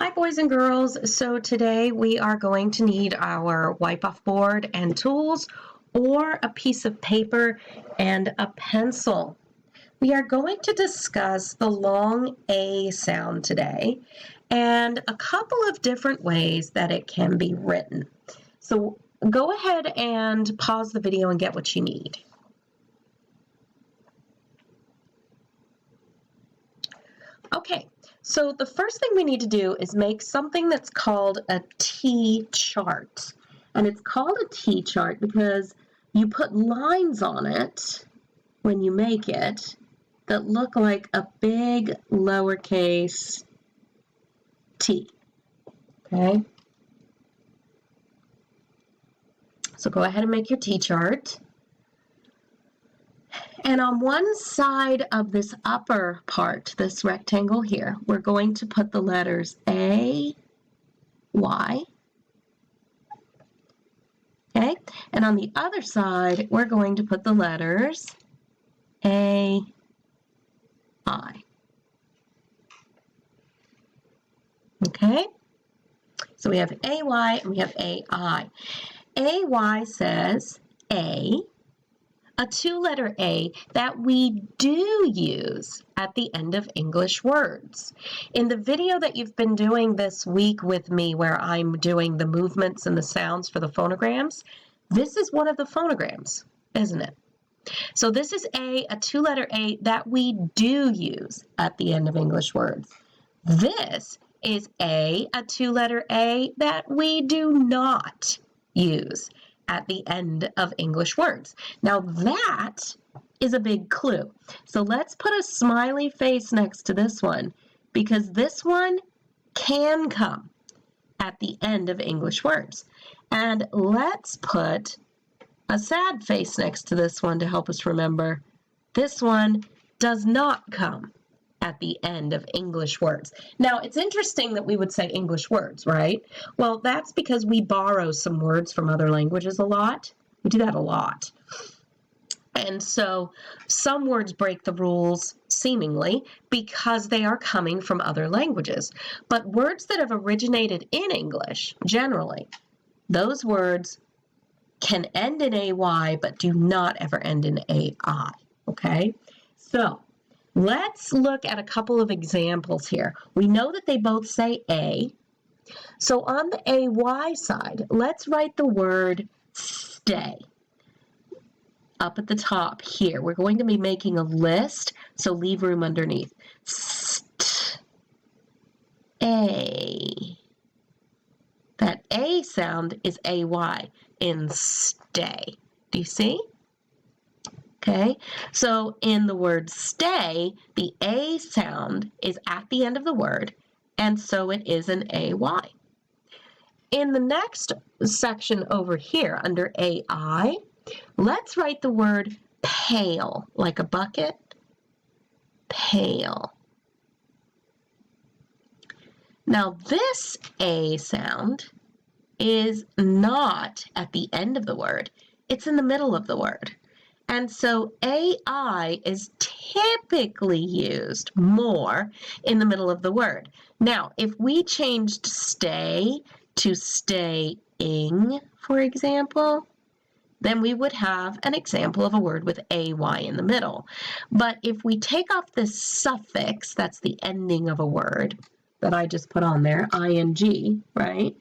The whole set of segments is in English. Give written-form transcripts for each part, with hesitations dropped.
Hi, boys and girls. So today we are going to need our wipe-off board and tools, or a piece of paper and a pencil. We are going to discuss the long A sound today and a couple of different ways that it can be written. So go ahead and pause the video and get what you need. Okay, so the first thing we need to do is make something that's called a T-chart. And it's called a T-chart because you put lines on it when you make it that look like a big lowercase t. Okay? So go ahead and make your T-chart. And on one side of this upper part, this rectangle here, we're going to put the letters A, Y. Okay? And on the other side, we're going to put the letters A, I. Okay? So we have AY and we have AI. AY says A, a two-letter A that we do use at the end of English words. In the video that you've been doing this week with me where I'm doing the movements and the sounds for the phonograms, this is one of the phonograms, isn't it? So this is a two-letter A that we do use at the end of English words. This is a two-letter A that we do not use at the end of English words. Now that is a big clue. So let's put a smiley face next to this one because this one can come at the end of English words. And let's put a sad face next to this one to help us remember this one does not come at the end of English words. Now, it's interesting that we would say English words, right? Well, that's because we borrow some words from other languages a lot. We do that a lot. And so some words break the rules, seemingly, because they are coming from other languages. But words that have originated in English, generally, those words can end in AY, but do not ever end in AI, okay? So let's look at a couple of examples here. We know that they both say A. So on the AY side, let's write the word stay. Up at the top here, we're going to be making a list, so leave room underneath. A. That A sound is AY in stay. Do you see? Okay, so in the word stay, the A sound is at the end of the word, and so it is an AY. In the next section over here, under AI, let's write the word pail, like a bucket. Pail. Now this A sound is not at the end of the word, it's in the middle of the word. And so AI is typically used more in the middle of the word. Now, if we changed stay to staying, for example, then we would have an example of a word with AY in the middle. But if we take off this suffix, that's the ending of a word that I just put on there, ing, right?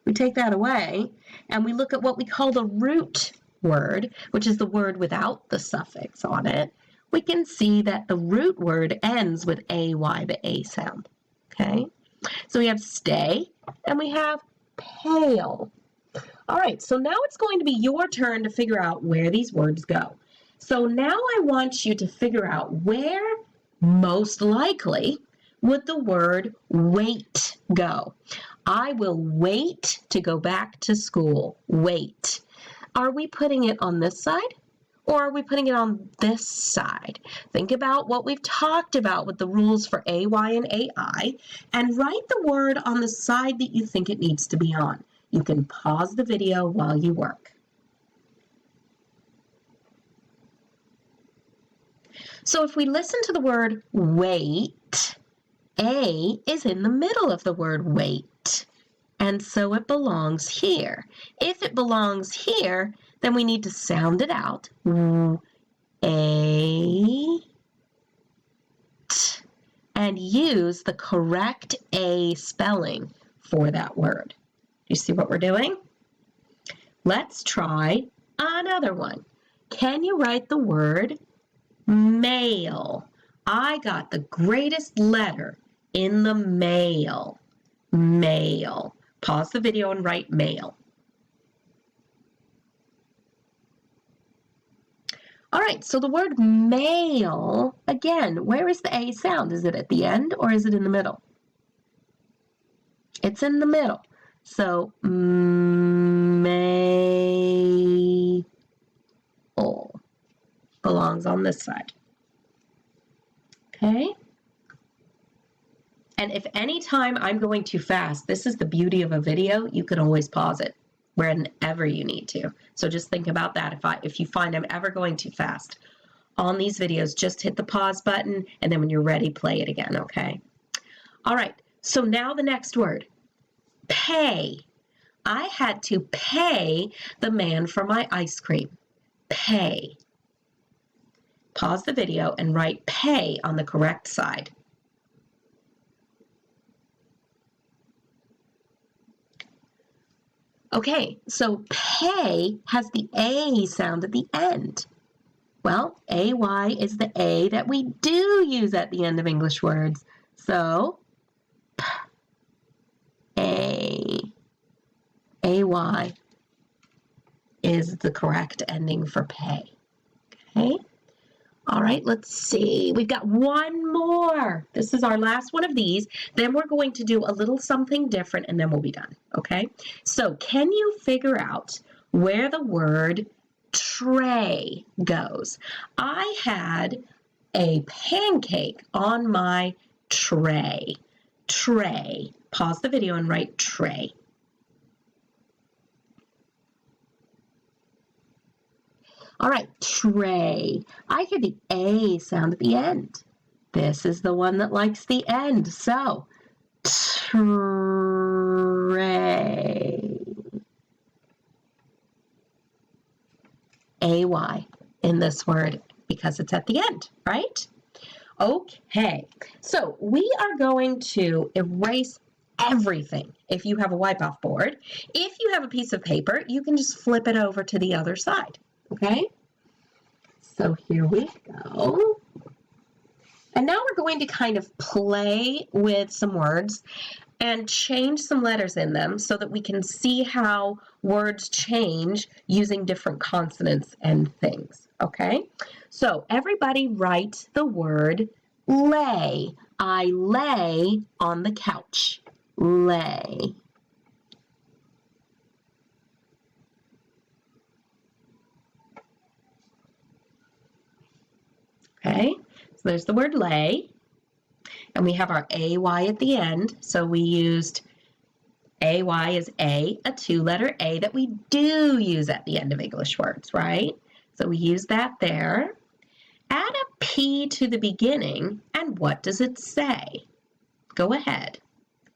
We take that away, and we look at what we call the root word, which is the word without the suffix on it. We can see that the root word ends with AY, the A sound, okay? So we have stay, and we have pale. All right, so now it's going to be your turn to figure out where these words go. So now I want you to figure out where, most likely, would the word wait go? I will wait to go back to school. Wait. Are we putting it on this side, or are we putting it on this side? Think about what we've talked about with the rules for AY and AI, and write the word on the side that you think it needs to be on. You can pause the video while you work. So if we listen to the word wait, A is in the middle of the word wait, and so it belongs here. If it belongs here, then we need to sound it out. A, t, and use the correct A spelling for that word. You see what we're doing? Let's try another one. Can you write the word mail? I got the greatest letter in the mail. Mail. Pause the video and write mail. All right, so the word mail, again, where is the A sound? Is it at the end or is it in the middle? It's in the middle. So, mail belongs on this side. Okay? And if any time I'm going too fast, this is the beauty of a video, you can always pause it whenever you need to. So just think about that. If you find I'm ever going too fast on these videos, just hit the pause button, and then when you're ready, play it again, okay? All right, so now the next word, pay. I had to pay the man for my ice cream. Pay. Pause the video and write pay on the correct side. Okay, so pay has the A sound at the end. Well, AY is the A that we do use at the end of English words. So, AY is the correct ending for pay. Okay? All right, let's see. We've got one more. This is our last one of these. Then we're going to do a little something different, and then we'll be done, okay? So can you figure out where the word tray goes? I had a pancake on my tray. Tray. Pause the video and write tray. All right, tray. I hear the A sound at the end. This is the one that likes the end. So, tray. AY in this word because it's at the end, right? Okay, so we are going to erase everything if you have a wipe-off board. If you have a piece of paper, you can just flip it over to the other side. Okay, so here we go. And now we're going to kind of play with some words and change some letters in them so that we can see how words change using different consonants and things. Okay, so everybody write the word lay. I lay on the couch. Lay. Okay, so there's the word lay, and we have our AY at the end, so we used AY as a two-letter A that we do use at the end of English words, right? So we use that there. Add a P to the beginning, and what does it say? Go ahead.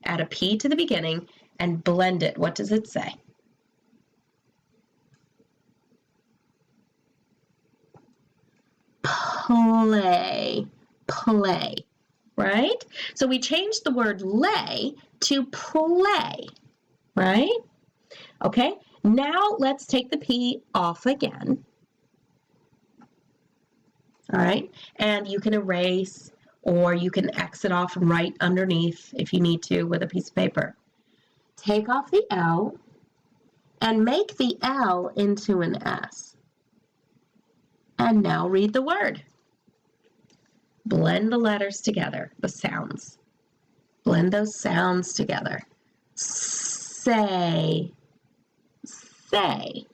Add a P to the beginning and blend it. What does it say? Play, play, right? So we changed the word lay to play, right? Okay, now let's take the P off again. All right, and you can erase or you can X it off and write underneath if you need to with a piece of paper. Take off the L and make the L into an S. And now read the word. Blend the letters together, the sounds. Blend those sounds together. Say, say,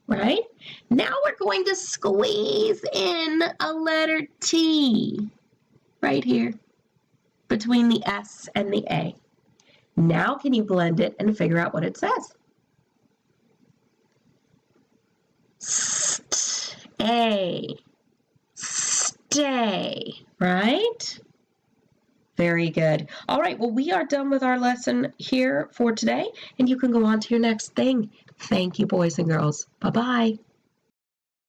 right? Now we're going to squeeze in a letter T right here between the S and the A. Now can you blend it and figure out what it says? Stay, stay, right? Very good. All right, well, we are done with our lesson here for today, and you can go on to your next thing. Thank you, boys and girls. Bye-bye.